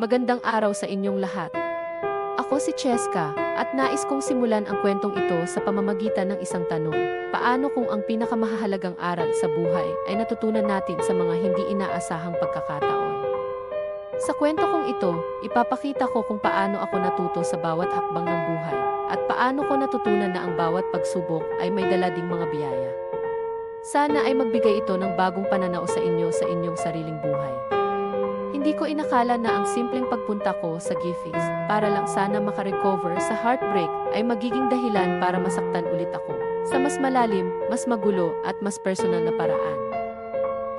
Magandang araw sa inyong lahat. Ako si Cheska, at nais kong simulan ang kwentong ito sa pamamagitan ng isang tanong. Paano kung ang pinakamahalagang aral sa buhay ay natutunan natin sa mga hindi inaasahang pagkakataon? Sa kwento kong ito, ipapakita ko kung paano ako natuto sa bawat hakbang ng buhay, at paano ko natutunan na ang bawat pagsubok ay may dala ding mga biyaya. Sana ay magbigay ito ng bagong pananaw sa inyo sa inyong sariling buhay. Hindi ko inakala na ang simpleng pagpunta ko sa Gifis para lang sana makarecover sa heartbreak ay magiging dahilan para masaktan ulit ako sa mas malalim, mas magulo at mas personal na paraan.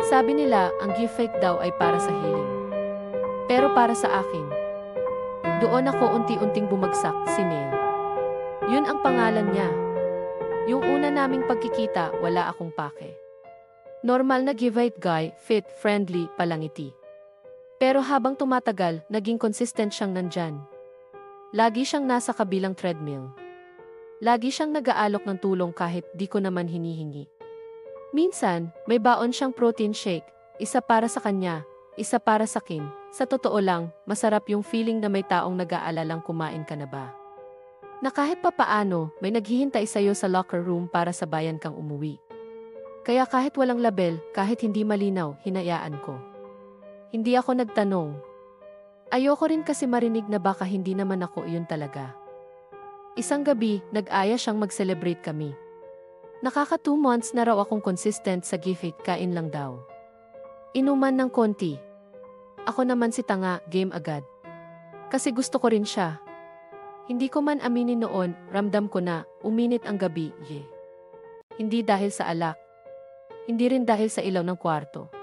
Sabi nila, ang Gifit daw ay para sa healing. Pero para sa akin, doon ako unti-unting bumagsak, si Neil. Yun ang pangalan niya. Yung una naming pagkikita, wala akong pake. Normal na Givite guy, fit, friendly, palangiti. Pero habang tumatagal, naging consistent siyang nandyan. Lagi siyang nasa kabilang treadmill. Lagi siyang nag-aalok ng tulong kahit di ko naman hinihingi. Minsan, may baon siyang protein shake, isa para sa kanya, isa para sa akin. Sa totoo lang, masarap yung feeling na may taong nag-aalalang kumain ka na ba. Na kahit papaano, may naghihintay sa'yo sa locker room para sabayan kang umuwi. Kaya kahit walang label, kahit hindi malinaw, hinayaan ko. Hindi ako nagtanong. Ayoko rin kasi marinig na baka hindi naman ako iyon talaga. Isang gabi, nag-aya siyang mag-celebrate kami. Nakaka 2 months na raw akong consistent sa Gifit, kain lang daw. Inuman ng konti. Ako naman si tanga, game agad. Kasi gusto ko rin siya. Hindi ko man aminin noon, ramdam ko na, uminit ang gabi, Hindi dahil sa alak. Hindi rin dahil sa ilaw ng kwarto.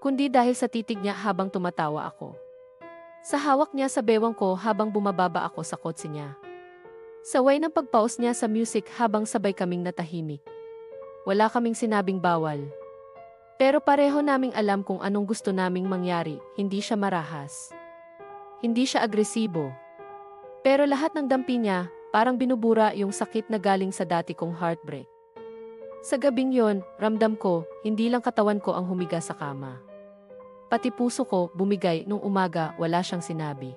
Kundi dahil sa titig niya habang tumatawa ako. Sa hawak niya sa bewang ko habang bumababa ako sa kotse niya. Sa way ng pagpaus niya sa music habang sabay kaming natahimik. Wala kaming sinabing bawal. Pero pareho naming alam kung anong gusto naming mangyari, hindi siya marahas. Hindi siya agresibo. Pero lahat ng dampi niya, parang binubura yung sakit na galing sa dati kong heartbreak. Sa gabing yon, ramdam ko, hindi lang katawan ko ang humiga sa kama. Pati puso ko, bumigay nung umaga, wala siyang sinabi.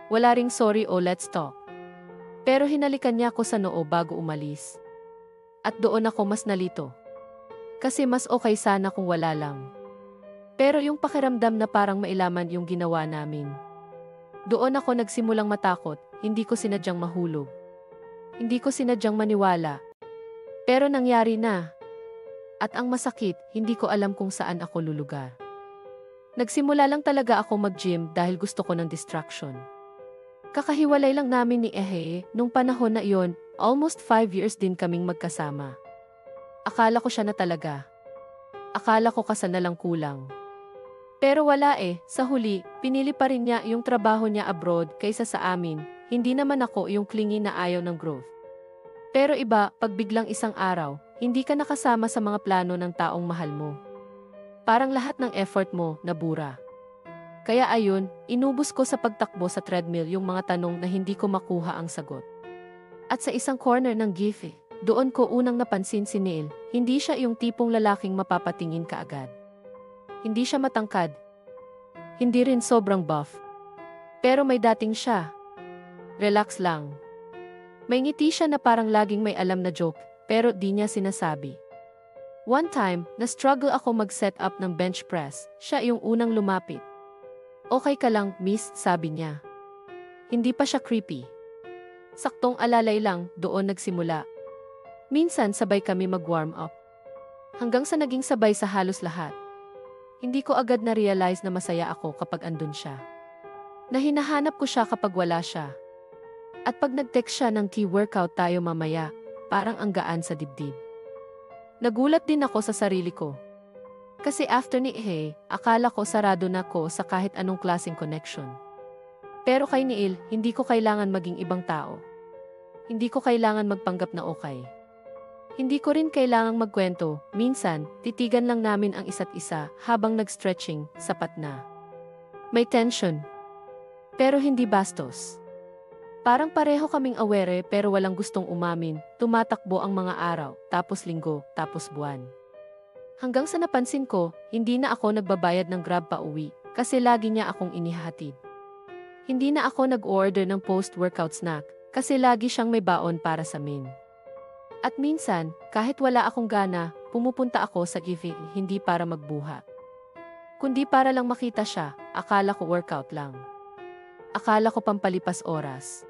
Wala ring sorry o let's talk. Pero hinalikan niya ako sa noo bago umalis. At doon ako mas nalito. Kasi mas okay sana kung wala lang. Pero yung pakiramdam na parang mailaman yung ginawa namin. Doon ako nagsimulang matakot, hindi ko sinadyang mahulog. Hindi ko sinadyang maniwala. Pero nangyari na. At ang masakit, hindi ko alam kung saan ako lulugar. Nagsimula lang talaga ako mag-gym dahil gusto ko ng distraction. Kakahiwalay lang namin ni Ehe, nung panahon na iyon, almost 5 years din kaming magkasama. Akala ko siya na talaga. Akala ko kasal na lang kulang. Pero wala sa huli, pinili pa rin niya yung trabaho niya abroad kaysa sa amin, hindi naman ako yung clingy na ayaw ng growth. Pero iba, pag biglang isang araw, hindi ka nakasama sa mga plano ng taong mahal mo. Parang lahat ng effort mo, nabura. Kaya ayun, inubos ko sa pagtakbo sa treadmill yung mga tanong na hindi ko makuha ang sagot. At sa isang corner ng Giphy, doon ko unang napansin si Neil, hindi siya yung tipong lalaking mapapatingin ka agad. Hindi siya matangkad. Hindi rin sobrang buff. Pero may dating siya. Relax lang. May ngiti siya na parang laging may alam na joke, pero di niya sinasabi. One time, na-struggle ako mag-set up ng bench press, siya yung unang lumapit. Okay ka lang, miss, sabi niya. Hindi pa siya creepy. Saktong alalay lang, doon nagsimula. Minsan sabay kami mag-warm up. Hanggang sa naging sabay sa halos lahat. Hindi ko agad na-realize na masaya ako kapag andun siya. Na hinahanap ko siya kapag wala siya. At pag nag-text siya ng workout tayo mamaya, parang ang gaan sa dibdib. Nagulat din ako sa sarili ko. Kasi after ni Ehe, akala ko sarado na ko sa kahit anong klaseng connection. Pero kay Neil, hindi ko kailangan maging ibang tao. Hindi ko kailangan magpanggap na okay. Hindi ko rin kailangang magkwento, minsan, titigan lang namin ang isa't isa habang nag-stretching, sapat na. May tension. Pero hindi bastos. Parang pareho kaming aware pero walang gustong umamin, tumatakbo ang mga araw, tapos linggo, tapos buwan. Hanggang sa napansin ko, hindi na ako nagbabayad ng Grab pa uwi, kasi lagi niya akong inihahatid. Hindi na ako nag-order ng post-workout snack kasi lagi siyang may baon para sa min. At minsan, kahit wala akong gana, pumupunta ako sa giving hindi para magbuhat. Kundi para lang makita siya, akala ko workout lang. Akala ko pampalipas oras.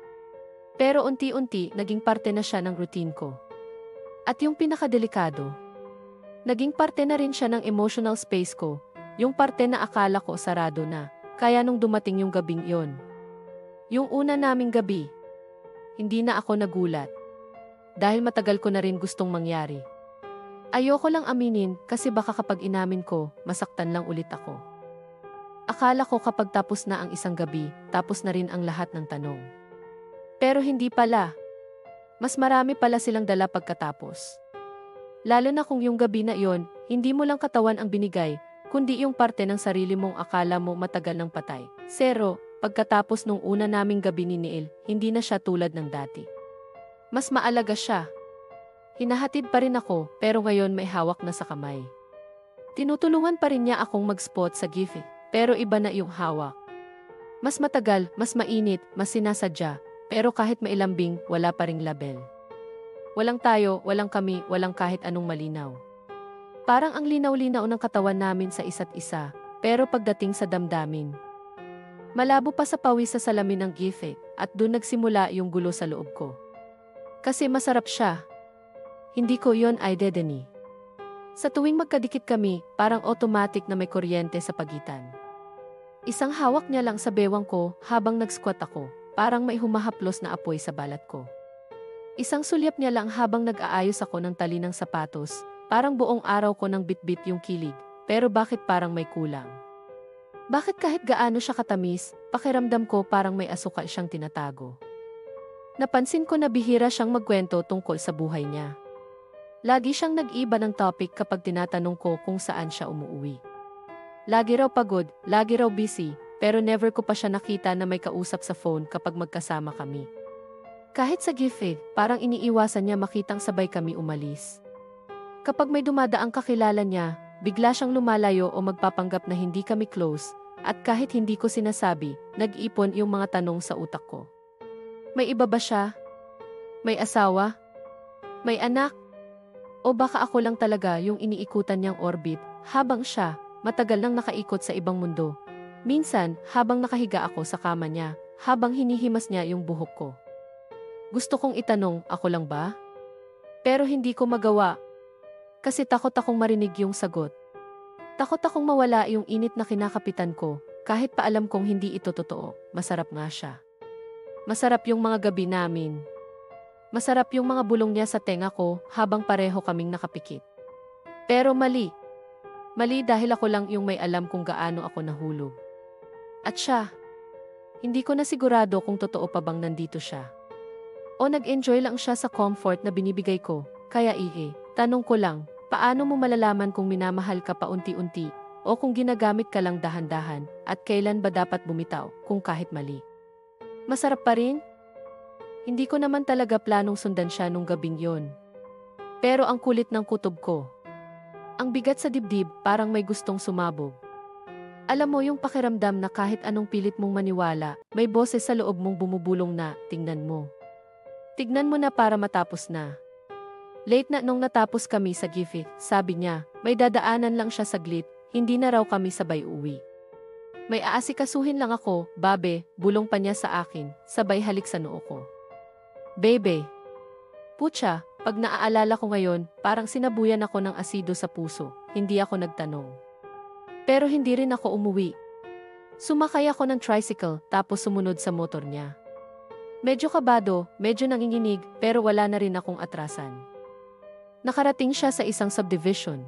Pero unti-unti, naging parte na siya ng routine ko. At yung pinakadelikado, naging parte na rin siya ng emotional space ko, yung parte na akala ko sarado na, kaya nung dumating yung gabing yon. Yung una naming gabi, hindi na ako nagulat. Dahil matagal ko na rin gustong mangyari. Ayoko lang aminin kasi baka kapag inamin ko, masaktan lang ulit ako. Akala ko kapag tapos na ang isang gabi, tapos na rin ang lahat ng tanong. Pero hindi pala. Mas marami pala silang dala pagkatapos. Lalo na kung yung gabi na iyon, hindi mo lang katawan ang binigay, kundi yung parte ng sarili mong akala mo matagal ng patay. 0, pagkatapos nung una naming gabi ni Neil, hindi na siya tulad ng dati. Mas maalaga siya. Hinahatid pa rin ako, pero ngayon may hawak na sa kamay. Tinutulungan pa rin niya akong mag-spot sa giving, pero iba na yung hawak. Mas matagal, mas mainit, mas sinasadya, pero kahit mailambing, wala pa ring label. Walang tayo, walang kami, walang kahit anong malinaw. Parang ang linaw-linaw ng katawan namin sa isa't isa, pero pagdating sa damdamin, malabo pa sa pawis sa salamin ng giving, at doon nagsimula yung gulo sa loob ko. Kasi masarap siya. Hindi ko yon identity. Sa tuwing magkadikit kami, parang automatic na may kuryente sa pagitan. Isang hawak niya lang sa bewang ko habang nag-squat ako, parang may humahaplos na apoy sa balat ko. Isang sulyap niya lang habang nag-aayos ako ng tali ng sapatos, parang buong araw ko nang bitbit yung kilig, pero bakit parang may kulang? Bakit kahit gaano siya katamis, pakiramdam ko parang may asukal siyang tinatago? Napansin ko na bihira siyang magkwento tungkol sa buhay niya. Lagi siyang nag-iba ng topic kapag tinatanong ko kung saan siya umuwi. Lagi raw pagod, lagi raw busy, pero never ko pa siya nakita na may kausap sa phone kapag magkasama kami. Kahit sa gifted, parang iniiwasan niya makitang sabay kami umalis. Kapag may dumadaang kakilala niya, bigla siyang lumalayo o magpapanggap na hindi kami close, at kahit hindi ko sinasabi, nag-ipon yung mga tanong sa utak ko. May iba ba siya? May asawa? May anak? O baka ako lang talaga yung iniikutan niyang orbit, habang siya, matagal nang nakaikot sa ibang mundo. Minsan, habang nakahiga ako sa kama niya, habang hinihimas niya yung buhok ko. Gusto kong itanong, ako lang ba? Pero hindi ko magawa. Kasi takot akong marinig yung sagot. Takot akong mawala yung init na kinakapitan ko, kahit pa alam kong hindi ito totoo, masarap nga siya. Masarap yung mga gabi namin. Masarap yung mga bulong niya sa tenga ko habang pareho kaming nakapikit. Pero mali. Mali dahil ako lang yung may alam kung gaano ako nahulog. At siya, hindi ko na sigurado kung totoo pa bang nandito siya. O nag-enjoy lang siya sa comfort na binibigay ko, kaya tanong ko lang, paano mo malalaman kung minamahal ka pa unti-unti o kung ginagamit ka lang dahan-dahan at kailan ba dapat bumitaw kung kahit mali? Masarap pa rin? Hindi ko naman talaga planong sundan siya nung gabing yon. Pero ang kulit ng kutob ko. Ang bigat sa dibdib, parang may gustong sumabog. Alam mo yung pakiramdam na kahit anong pilit mong maniwala, may boses sa loob mong bumubulong na, tingnan mo. Tignan mo na para matapos na. Late na nung natapos kami sa gifit, sabi niya, may dadaanan lang siya saglit, hindi na raw kami sabay uwi. May aasikasuhin lang ako, babe, bulong pa niya sa akin, sabay halik sa noo ko. Bebe. Putya, pag naaalala ko ngayon, parang sinabuyan ako ng asido sa puso, hindi ako nagtanong. Pero hindi rin ako umuwi. Sumakay ako ng tricycle, tapos sumunod sa motor niya. Medyo kabado, medyo nanginginig, pero wala na rin akong atrasan. Nakarating siya sa isang subdivision.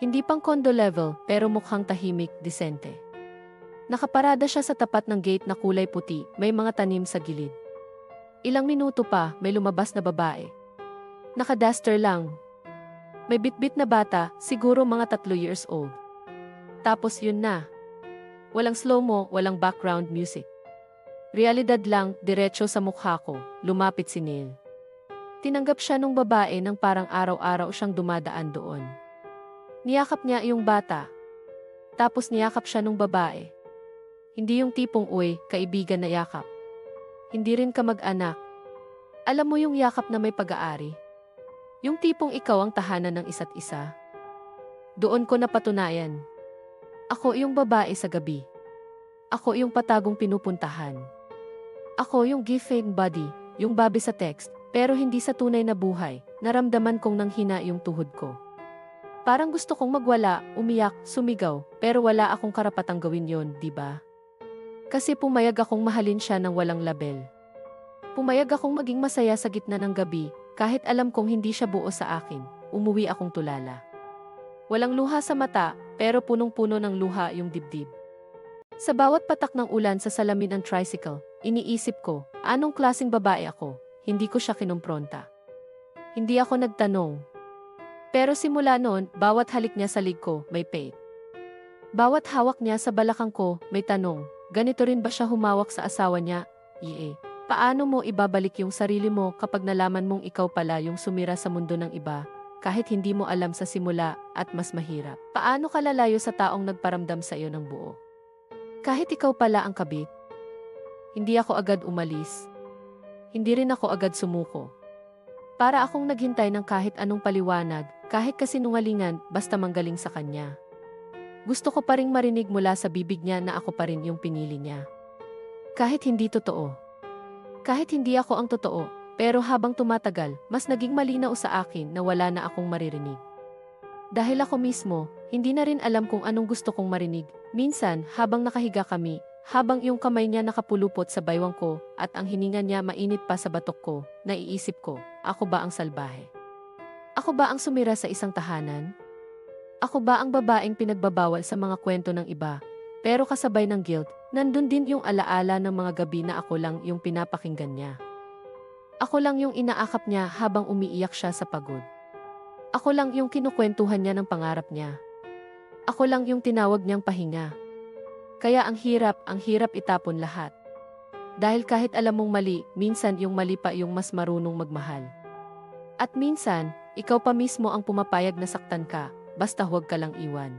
Hindi pang condo level, pero mukhang tahimik, disente. Nakaparada siya sa tapat ng gate na kulay puti, may mga tanim sa gilid. Ilang minuto pa, may lumabas na babae. Naka-duster lang. May bitbit na bata, siguro mga 3 years old. Tapos yun na. Walang slow-mo, walang background music. Realidad lang, diretso sa mukha ko, lumapit si Neil. Tinanggap siya nung babae nang parang araw-araw siyang dumadaan doon. Niyakap niya yung bata. Tapos niyakap siya nung babae. Hindi yung tipong uy, kaibigan na yakap. Hindi rin kamag-anak. Alam mo yung yakap na may pag-aari? Yung tipong ikaw ang tahanan ng isa't isa. Doon ko napatunayan. Ako yung babae sa gabi. Ako yung patagong pinupuntahan. Ako yung gifted body, yung babi sa text, pero hindi sa tunay na buhay. Naramdaman kong nanghina yung tuhod ko. Parang gusto kong magwala, umiyak, sumigaw, pero wala akong karapatang gawin yon, di ba? Kasi pumayag akong mahalin siya ng walang label. Pumayag akong maging masaya sa gitna ng gabi, kahit alam kong hindi siya buo sa akin. Umuwi akong tulala. Walang luha sa mata, pero punong-puno ng luha yung dibdib. Sa bawat patak ng ulan sa salamin ng tricycle, iniisip ko, anong klaseng babae ako? Hindi ko siya kinumpronta. Hindi ako nagtanong. Pero simula noon, bawat halik niya sa lig ko, may pait. Bawat hawak niya sa balakang ko, may tanong, ganito rin ba siya humawak sa asawa niya? Iye. Paano mo ibabalik yung sarili mo kapag nalaman mong ikaw pala yung sumira sa mundo ng iba, kahit hindi mo alam sa simula at mas mahirap? Paano ka lalayo sa taong nagparamdam sa iyo ng buo? Kahit ikaw pala ang kabit? Hindi ako agad umalis. Hindi rin ako agad sumuko. Para akong naghintay ng kahit anong paliwanag, kahit kasinungalingan, basta manggaling sa kanya. Gusto ko pa ring marinig mula sa bibig niya na ako pa rin yung pinili niya. Kahit hindi totoo. Kahit hindi ako ang totoo, pero habang tumatagal, mas naging malinaw sa akin na wala na akong maririnig. Dahil ako mismo, hindi na rin alam kung anong gusto kong marinig. Minsan, habang nakahiga kami, habang yung kamay niya nakapulupot sa baywang ko at ang hininga niya mainit pa sa batok ko, naiisip ko, ako ba ang salbahe? Ako ba ang sumira sa isang tahanan? Ako ba ang babaeng pinagbabawal sa mga kwento ng iba? Pero kasabay ng guilt, nandun din yung alaala ng mga gabi na ako lang yung pinapakinggan niya. Ako lang yung inaakap niya habang umiiyak siya sa pagod. Ako lang yung kinukwentuhan niya ng pangarap niya. Ako lang yung tinawag niyang pahinga. Kaya ang hirap itapon lahat. Dahil kahit alam mong mali, minsan yung mali pa yung mas marunong magmahal. At minsan, ikaw pa mismo ang pumapayag na saktan ka, basta huwag ka lang iwan.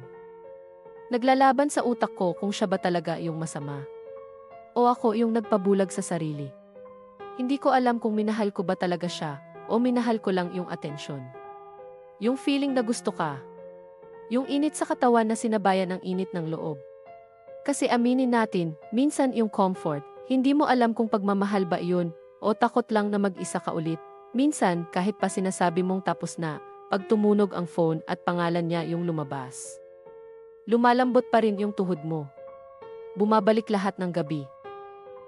Naglalaban sa utak ko kung siya ba talaga yung masama. O ako yung nagpabulag sa sarili. Hindi ko alam kung minahal ko ba talaga siya, o minahal ko lang yung atensyon. Yung feeling na gusto ka. Yung init sa katawan na sinabayan ng init ng loob. Kasi aminin natin, minsan yung comfort, hindi mo alam kung pagmamahal ba yun, o takot lang na mag-isa ka ulit. Minsan, kahit pa sinasabi mong tapos na, pag tumunog ang phone at pangalan niya yung lumabas. Lumalambot pa rin yung tuhod mo. Bumabalik lahat ng gabi.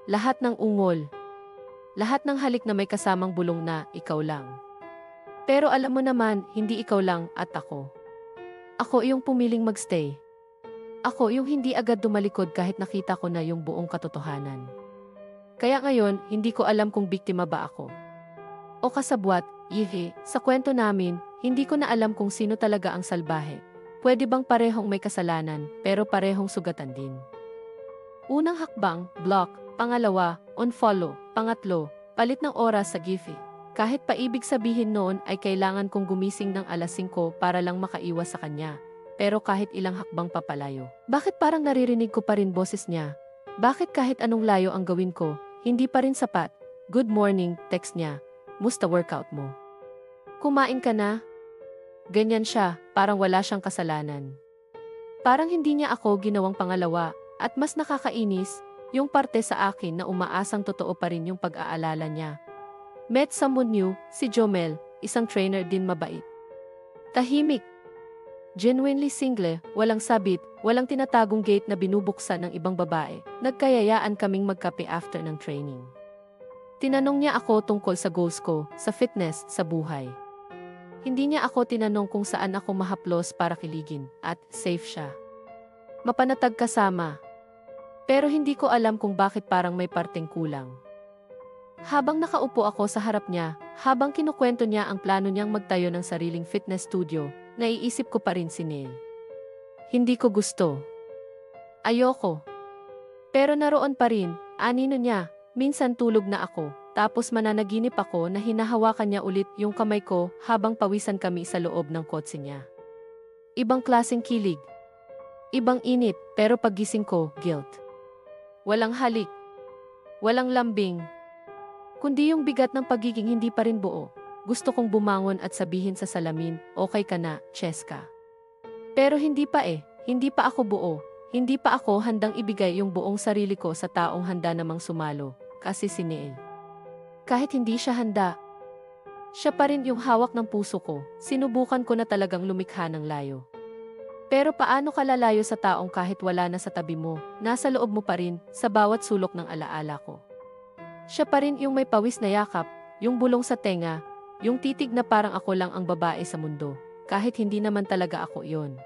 Lahat ng ungol. Lahat ng halik na may kasamang bulong na ikaw lang. Pero alam mo naman, hindi ikaw lang at ako. Ako yung pumiling magstay. Ako yung hindi agad dumalikod kahit nakita ko na yung buong katotohanan. Kaya ngayon, hindi ko alam kung biktima ba ako. O kasabwat, sa kwento namin, hindi ko na alam kung sino talaga ang salbahe. Pwede bang parehong may kasalanan, pero parehong sugatan din? Unang hakbang, block. Pangalawa, unfollow. Pangatlo, palit ng oras sa Giphy. Kahit pa ibig sabihin noon ay kailangan kong gumising ng alas 5 para lang makaiwas sa kanya. Pero kahit ilang hakbang papalayo. Bakit parang naririnig ko pa rin boses niya? Bakit kahit anong layo ang gawin ko, hindi pa rin sapat? Good morning, text niya. Musta workout mo? Kumain ka na? Ganyan siya, parang wala siyang kasalanan. Parang hindi niya ako ginawang pangalawa, at mas nakakainis, yung parte sa akin na umaasang totoo pa rin yung pag-aalala niya. Met someone new, si Jomel, isang trainer din mabait. Tahimik. Genuinely single, walang sabit, walang tinatagong gate na binubuksan ng ibang babae. Nagkayayaan kaming magkape after ng training. Tinanong niya ako tungkol sa goals ko, sa fitness, sa buhay. Hindi niya ako tinanong kung saan ako mahaplos para kiligin, at safe siya. Mapanatag kasama. Pero hindi ko alam kung bakit parang may parteng kulang. Habang nakaupo ako sa harap niya, habang kinukwento niya ang plano niyang magtayo ng sariling fitness studio, naiisip ko pa rin si Neil. Hindi ko gusto. Ayoko. Pero naroon pa rin, anino niya, minsan tulog na ako. Tapos mananaginip ako na hinahawakan niya ulit yung kamay ko habang pawisan kami sa loob ng kotse niya. Ibang klaseng kilig. Ibang init, pero paggising ko, guilt. Walang halik, walang lambing, kundi yung bigat ng pagiging hindi pa rin buo. Gusto kong bumangon at sabihin sa salamin, okay ka na, Cheska. Pero hindi pa hindi pa ako buo. Hindi pa ako handang ibigay yung buong sarili ko sa taong handa namang sumalo, kasi si Neil. Kahit hindi siya handa, siya pa rin yung hawak ng puso ko. Sinubukan ko na talagang lumikha ng layo. Pero paano ka lalayo sa taong kahit wala na sa tabi mo, nasa loob mo pa rin, sa bawat sulok ng alaala ko. Siya pa rin yung may pawis na yakap, yung bulong sa tenga, yung titig na parang ako lang ang babae sa mundo, kahit hindi naman talaga ako yon.